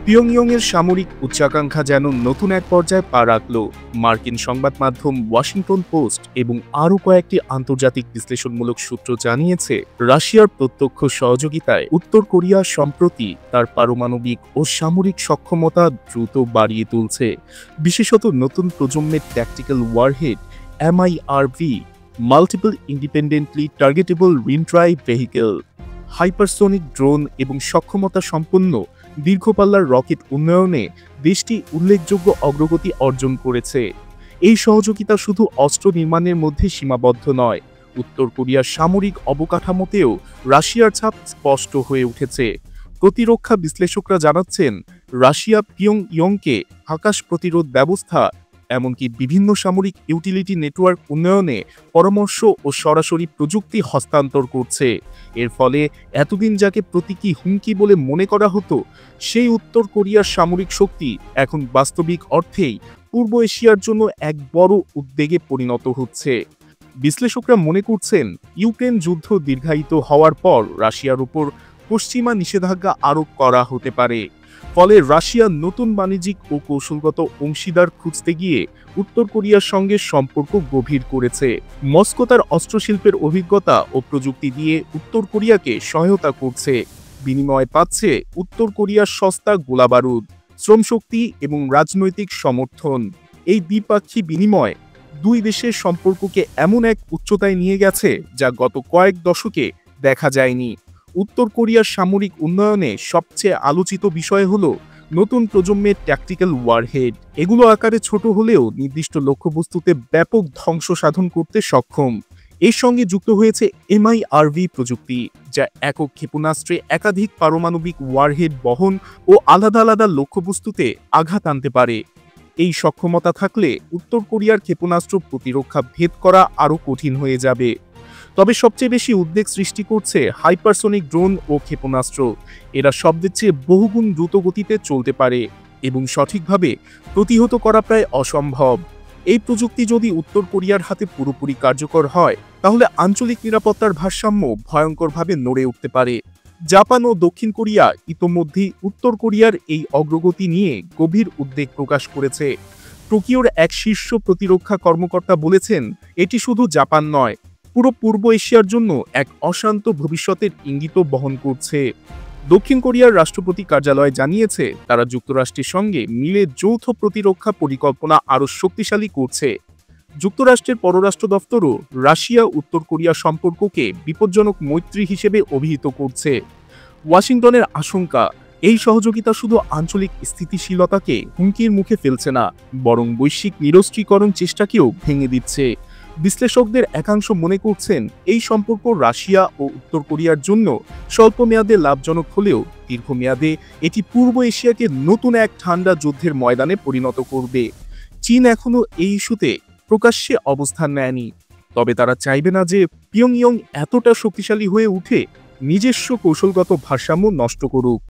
পিয়ংইয়ংয়ের সামরিক উচ্চাকাঙ্ক্ষা যেন নতুন এক পর্যায়ে পা রাখল। মার্কিন সংবাদ মাধ্যম ওয়াশিংটন পোস্ট এবং আরও কয়েকটি আন্তর্জাতিক বিশ্লেষণমূলক সূত্র জানিয়েছে, রাশিয়ার প্রত্যক্ষ সহযোগিতায় উত্তর কোরিয়া সম্প্রতি তার পারমাণবিক ও সামরিক সক্ষমতা দ্রুত বাড়িয়ে তুলছে। বিশেষত নতুন প্রজন্মের tactical warhead MIRV, multiple independently targetable reentry vehicle, hypersonic drone এবং সক্ষমতা সম্পন্ন দীর্ঘপাল্লার রকেট উন্নয়নে দেশটি উল্লেখযোগ্য অগ্রগতি অর্জন করেছে। এই সহযোগিতা শুধু অস্ত্র নির্মাণের মধ্যে সীমাবদ্ধ নয়, উত্তর কোরিয়ার সামরিক অবকাঠামোতেও রাশিয়ার ছাপ স্পষ্ট হয়ে উঠেছে। প্রতিরক্ষা বিশ্লেষকরা জানাচ্ছেন, রাশিয়া পিয়ংইয়ংকে আকাশ প্রতিরোধ ব্যবস্থা, এমনকি বিভিন্ন সামরিক ইউটিলিটি নেটওয়ার্ক উন্নয়নে পরামর্শ ও সরাসরি প্রযুক্তি হস্তান্তর করছে। এর ফলে এতদিন যাকে প্রতীকী হুমকি বলে মনে করা হতো, সেই উত্তর কোরিয়ার সামরিক শক্তি এখন বাস্তবিক অর্থেই পূর্ব এশিয়ার জন্য এক বড় উদ্বেগে পরিণত হচ্ছে। বিশ্লেষকরা মনে করছেন, ইউক্রেন যুদ্ধ দীর্ঘায়িত হওয়ার পর রাশিয়ার উপর পশ্চিমা নিষেধাজ্ঞা আরোপ করা হতে পারে। ফলে রাশিয়া নতুন বাণিজ্যিক ও কৌশলগত অংশীদার খুঁজতে গিয়ে উত্তর কোরিয়ার সঙ্গে সম্পর্ক গভীর করেছে। মস্কো তার অস্ত্রশিল্পের অভিজ্ঞতা ও প্রযুক্তি দিয়ে উত্তর কোরিয়াকে সহায়তা করছে। বিনিময়ে পাচ্ছে উত্তর কোরিয়ার সস্তা গোলাবারুদ, শ্রমশক্তি এবং রাজনৈতিক সমর্থন। এই দ্বিপাক্ষিক বিনিময় দুই দেশের সম্পর্ককে এমন এক উচ্চতায় নিয়ে গেছে যা গত কয়েক দশকে দেখা যায়নি। উত্তর কোরিয়ার সামরিক উন্নয়নে সবচেয়ে আলোচিত বিষয় হল নতুন প্রজন্মের ট্যাকটিক্যাল ওয়ারহেড। এগুলো আকারে ছোট হলেও নির্দিষ্ট লক্ষ্যবস্তুতে ব্যাপক ধ্বংস সাধন করতে সক্ষম। এর সঙ্গে যুক্ত হয়েছে MIRV প্রযুক্তি, যা একক ক্ষেপণাস্ত্রে একাধিক পারমাণবিক ওয়ারহেড বহন ও আলাদা আলাদা লক্ষ্যবস্তুতে আঘাত আনতে পারে। এই সক্ষমতা থাকলে উত্তর কোরিয়ার ক্ষেপণাস্ত্র প্রতিরক্ষা ভেদ করা আরও কঠিন হয়ে যাবে। তবে সবচেয়ে বেশি উদ্বেগ সৃষ্টি করছে হাইপারসোনিক ড্রোন ও ক্ষেপণাস্ত্র। এরা শব্দের চেয়ে বহুগুণ দ্রুত গতিতে চলতে পারে এবং সঠিকভাবে প্রতিহত করা প্রায় অসম্ভব। এই প্রযুক্তি যদি উত্তর কোরিয়ার হাতে পুরোপুরি কার্যকর হয়, তাহলে আঞ্চলিক নিরাপত্তার ভারসাম্য ভয়ঙ্করভাবে নড়ে উঠতে পারে। জাপান ও দক্ষিণ কোরিয়া ইতোমধ্যেই উত্তর কোরিয়ার এই অগ্রগতি নিয়ে গভীর উদ্বেগ প্রকাশ করেছে। টোকিওর এক শীর্ষ প্রতিরক্ষা কর্মকর্তা বলেছেন, এটি শুধু জাপান নয়, পুরো পূর্ব এশিয়ার জন্য এক অশান্ত ভবিষ্যতের ইঙ্গিত বহন করছে। দক্ষিণ কোরিয়ার রাষ্ট্রপতি কার্যালয় জানিয়েছে, তারা যুক্তরাষ্ট্রের সঙ্গে মিলে যৌথ প্রতিরক্ষা পরিকল্পনা আরও শক্তিশালী করছে। যুক্তরাষ্ট্রের পররাষ্ট্র দপ্তরও রাশিয়া উত্তর কোরিয়া সম্পর্ককে বিপজ্জনক মৈত্রী হিসেবে অভিহিত করছে। ওয়াশিংটনের আশঙ্কা, এই সহযোগিতা শুধু আঞ্চলিক স্থিতিশীলতাকে হুমকির মুখে ফেলছে না, বরং বৈশ্বিক নিরস্ত্রীকরণ চেষ্টাকেও ভেঙে দিচ্ছে। বিশ্লেষকদের একাংশ মনে করছেন, এই সম্পর্ক রাশিয়া ও উত্তর কোরিয়ার জন্য স্বল্প মেয়াদে লাভজনক হলেও দীর্ঘমেয়াদে এটি পূর্ব এশিয়াকে নতুন এক ঠান্ডা যুদ্ধের ময়দানে পরিণত করবে। চীন এখনও এই ইস্যুতে প্রকাশ্যে অবস্থান নেয়নি, তবে তারা চাইবে না যে পিয়ংইয়ং এতটা শক্তিশালী হয়ে উঠে নিজস্ব কৌশলগত ভারসাম্য নষ্ট করুক।